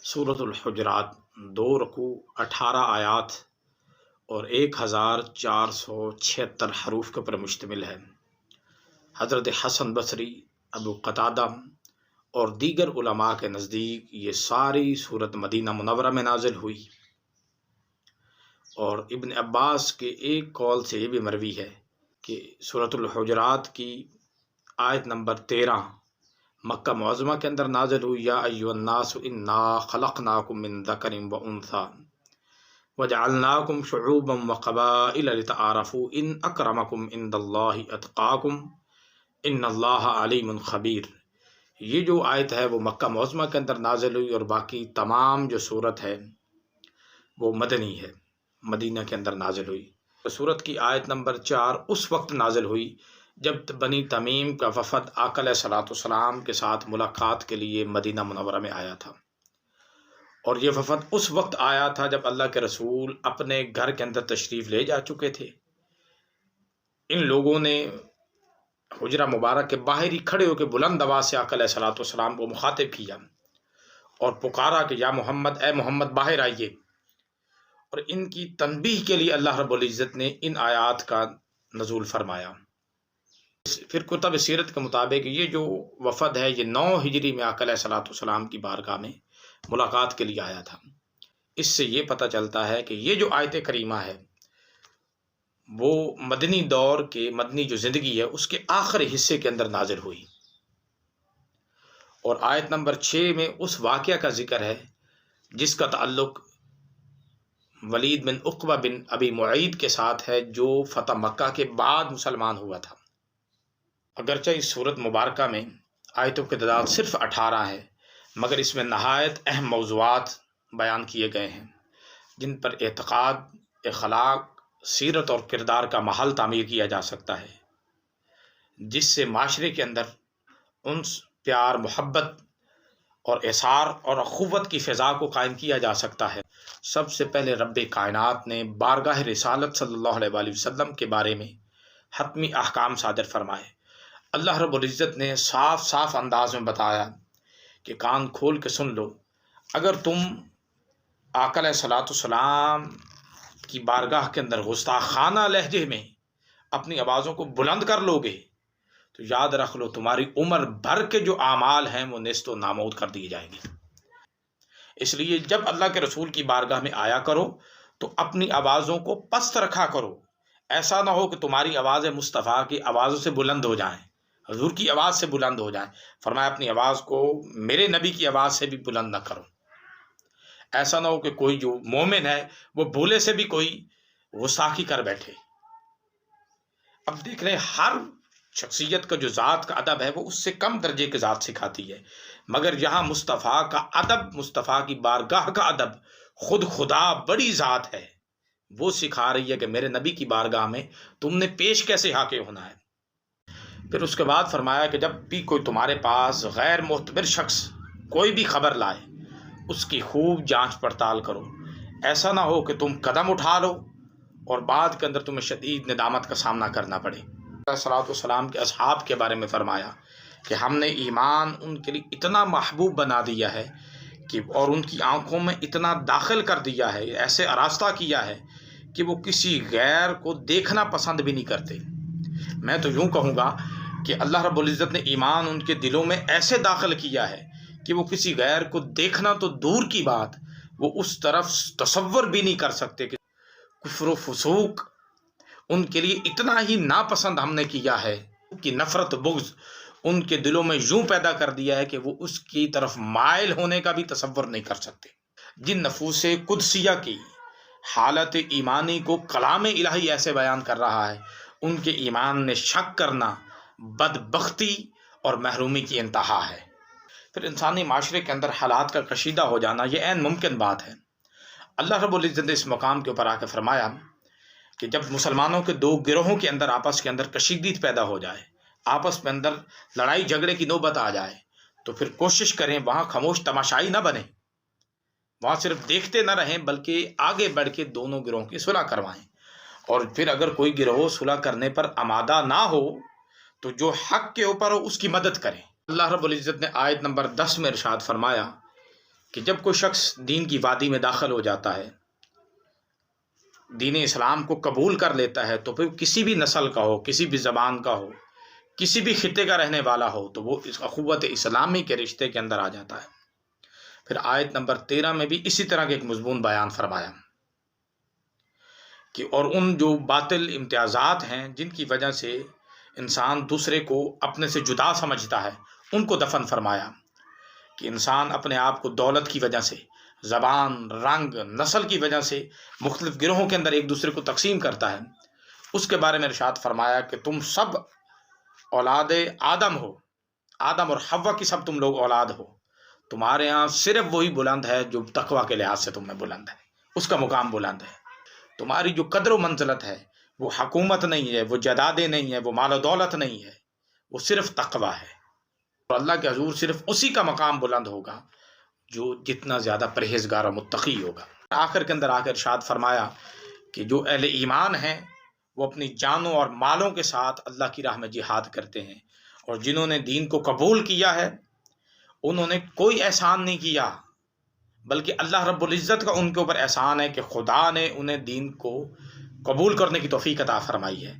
سورۃ الحجرات 2 رکوع 18 آیات اور 1476 حروف کے پر مشتمل ہے۔ حضرت حسن بصری، ابو قتادہ اور دیگر علماء کے نزدیک یہ ساری سورت مدینہ منورہ میں نازل ہوئی، اور ابن عباس کے ایک قول سے یہ بھی مروی ہے کہ سورۃ الحجرات کی آیت نمبر 13 مکہ معظمہ کے اندر نازل ہوئی، یا ایھا الناس انا خلقناکم من ذکر و انثی وجعلناکم شعوبا وقبائل لتعارفوا ان اکرمکم عند اللہ اتقاکم ان اللہ علیم خبیر۔ یہ جو آیت ہے وہ مکہ معظمہ کے اندر نازل ہوئی، اور باقی تمام جو صورت ہے وہ مدنی ہے، مدینہ کے اندر نازل ہوئی۔ سورت کی آیت نمبر 4 اس وقت نازل ہوئی جب بنی تمیم کا وفد آقا علیہ الصلوۃ والسلام کے ساتھ ملاقات کے لیے مدینہ منورہ میں آیا تھا، اور یہ وفد اس وقت آیا تھا جب اللہ کے رسول اپنے گھر کے اندر تشریف لے جا چکے تھے۔ ان لوگوں نے حجرہ مبارک کے باہر ہی کھڑے ہو کے بلند آواز سے آقا علیہ الصلوۃ والسلام کو مخاطب کیا اور پکارا کہ یا محمد، اے محمد باہر آئیے۔ اور ان کی تنبیہ کے لیے اللہ رب العزت نے ان آیات کا نزول فرمایا۔ پھر کتب سیرت کے مطابق یہ جو وفد ہے یہ 9 ہجری میں آقا علیہ الصلوۃ والسلام کی بارگاہ میں ملاقات کے لیے آیا تھا۔ اس سے یہ پتہ چلتا ہے کہ یہ جو آیت کریمہ ہے وہ مدنی دور کے مدنی جو زندگی ہے اس کے آخری حصے کے اندر نازل ہوئی، اور آیت نمبر 6 میں اس واقعہ کا ذکر ہے جس کا تعلق ولید بن عقبہ بن ابی معیط کے ساتھ ہے، جو فتح مکہ کے بعد مسلمان ہوا تھا۔ اگرچہ اس صورت مبارکہ میں آیتوں کی تعداد صرف 18 ہے، مگر اس میں نہایت اہم موضوعات بیان کیے گئے ہیں جن پر اعتقاد، اخلاق، سیرت اور کردار کا محل تعمیر کیا جا سکتا ہے، جس سے معاشرے کے اندر انس، پیار، محبت اور احسار اور اخوت کی فضا کو قائم کیا جا سکتا ہے۔ سب سے پہلے رب کائنات نے بارگاہ رسالت صلی اللہ علیہ وآلہ وسلم کے بارے میں حتمی احکام صادر فرمائے۔ اللہ رب العزت نے صاف صاف انداز میں بتایا کہ کان کھول کے سن لو، اگر تم آقا علیہ الصلوۃ والسلام کی بارگاہ کے اندر گستاخانہ لہجے میں اپنی آوازوں کو بلند کر لو گے تو یاد رکھ لو تمہاری عمر بھر کے جو اعمال ہیں وہ نیست و نامود کر دیے جائیں گے۔ اس لیے جب اللہ کے رسول کی بارگاہ میں آیا کرو تو اپنی آوازوں کو پست رکھا کرو، ایسا نہ ہو کہ تمہاری آوازیں مصطفیٰ کی آوازوں سے بلند ہو جائیں، حضور کی آواز سے بلند ہو جائیں۔ فرمایا اپنی آواز کو میرے نبی کی آواز سے بھی بلند نہ کرو، ایسا نہ ہو کہ کوئی جو مومن ہے وہ بھولے سے بھی کوئی گستاخی کر بیٹھے۔ اب دیکھ رہے ہر شخصیت کا جو ذات کا ادب ہے وہ اس سے کم درجے کے ذات سکھاتی ہے، مگر یہاں مصطفیٰ کا ادب، مصطفیٰ کی بارگاہ کا ادب، خود خدا بڑی ذات ہے، وہ سکھا رہی ہے کہ میرے نبی کی بارگاہ میں تم نے پیش کیسے آکے ہونا ہے۔ پھر اس کے بعد فرمایا کہ جب بھی کوئی تمہارے پاس غیر معتبر شخص کوئی بھی خبر لائے اس کی خوب جانچ پڑتال کرو، ایسا نہ ہو کہ تم قدم اٹھا لو اور بعد کے اندر تمہیں شدید ندامت کا سامنا کرنا پڑے۔ صلوات والسلام کے اصحاب کے بارے میں فرمایا کہ ہم نے ایمان ان کے لیے اتنا محبوب بنا دیا ہے کہ اور ان کی آنکھوں میں اتنا داخل کر دیا ہے، ایسے آراستہ کیا ہے کہ وہ کسی غیر کو دیکھنا پسند بھی نہیں کرتے۔ میں تو یوں کہوں گا کہ اللہ رب العزت نے ایمان ان کے دلوں میں ایسے داخل کیا ہے کہ وہ کسی غیر کو دیکھنا تو دور کی بات، وہ اس طرف تصور بھی نہیں کر سکتے کہ کفر و فسوق ان کے لیے اتنا ہی ناپسند ہم نے کیا ہے کہ نفرت، بغض ان کے دلوں میں یوں پیدا کر دیا ہے کہ وہ اس کی طرف مائل ہونے کا بھی تصور نہیں کر سکتے۔ جن نفوس قدسیہ کی حالت ایمانی کو کلام الہی ایسے بیان کر رہا ہے، ان کے ایمان میں شک کرنا بدبختی اور محرومی کی انتہا ہے۔ پھر انسانی معاشرے کے اندر حالات کا کشیدہ ہو جانا یہ عین ممکن بات ہے۔ اللہ رب العزت نے اس مقام کے اوپر آ کے فرمایا کہ جب مسلمانوں کے 2 گروہوں کے اندر آپس کے اندر کشیدگی پیدا ہو جائے، آپس میں اندر لڑائی جھگڑے کی نوبت آ جائے، تو پھر کوشش کریں وہاں خاموش تماشائی نہ بنیں، وہاں صرف دیکھتے نہ رہیں بلکہ آگے بڑھ کے دونوں گروہوں کی صلح کروائیں، اور پھر اگر کوئی گروہ صلح کرنے پر آمادہ نہ ہو تو جو حق کے اوپر ہو اس کی مدد کریں۔ اللہ رب العزت نے آیت نمبر 10 میں ارشاد فرمایا کہ جب کوئی شخص دین کی وادی میں داخل ہو جاتا ہے، دین اسلام کو قبول کر لیتا ہے، تو پھر کسی بھی نسل کا ہو، کسی بھی زبان کا ہو، کسی بھی خطے کا رہنے والا ہو، تو وہ اس اخوت اسلامی کے رشتے کے اندر آ جاتا ہے۔ پھر آیت نمبر 13 میں بھی اسی طرح کے ایک مضمون بیان فرمایا کہ اور ان جو باطل امتیازات ہیں جن کی وجہ سے انسان دوسرے کو اپنے سے جدا سمجھتا ہے، ان کو دفن فرمایا کہ انسان اپنے آپ کو دولت کی وجہ سے، زبان، رنگ، نسل کی وجہ سے مختلف گروہوں کے اندر ایک دوسرے کو تقسیم کرتا ہے۔ اس کے بارے میں ارشاد فرمایا کہ تم سب اولاد آدم ہو، آدم اور حوا کی سب تم لوگ اولاد ہو، تمہارے ہاں صرف وہی بلند ہے جو تقوی کے لحاظ سے تم میں بلند ہے، اس کا مقام بلند ہے۔ تمہاری جو قدر و منزلت ہے وہ حکومت نہیں ہے، وہ جدادیں نہیں ہے، وہ مال و دولت نہیں ہے، وہ صرف تقوی ہے۔ اور اللہ کے حضور صرف اسی کا مقام بلند ہوگا جو جتنا زیادہ پرہیزگار اور متقی ہوگا۔ آخر کے اندر آ کر ارشاد فرمایا کہ جو اہل ایمان ہیں وہ اپنی جانوں اور مالوں کے ساتھ اللہ کی راہ میں جہاد کرتے ہیں، اور جنہوں نے دین کو قبول کیا ہے انہوں نے کوئی احسان نہیں کیا، بلکہ اللہ رب العزت کا ان کے اوپر احسان ہے کہ خدا نے انہیں دین کو قبول کرنے کی توفیق عطا فرمائی ہے۔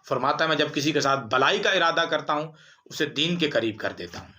فرماتا ہے میں جب کسی کے ساتھ بلائی کا ارادہ کرتا ہوں اسے دین کے قریب کر دیتا ہوں۔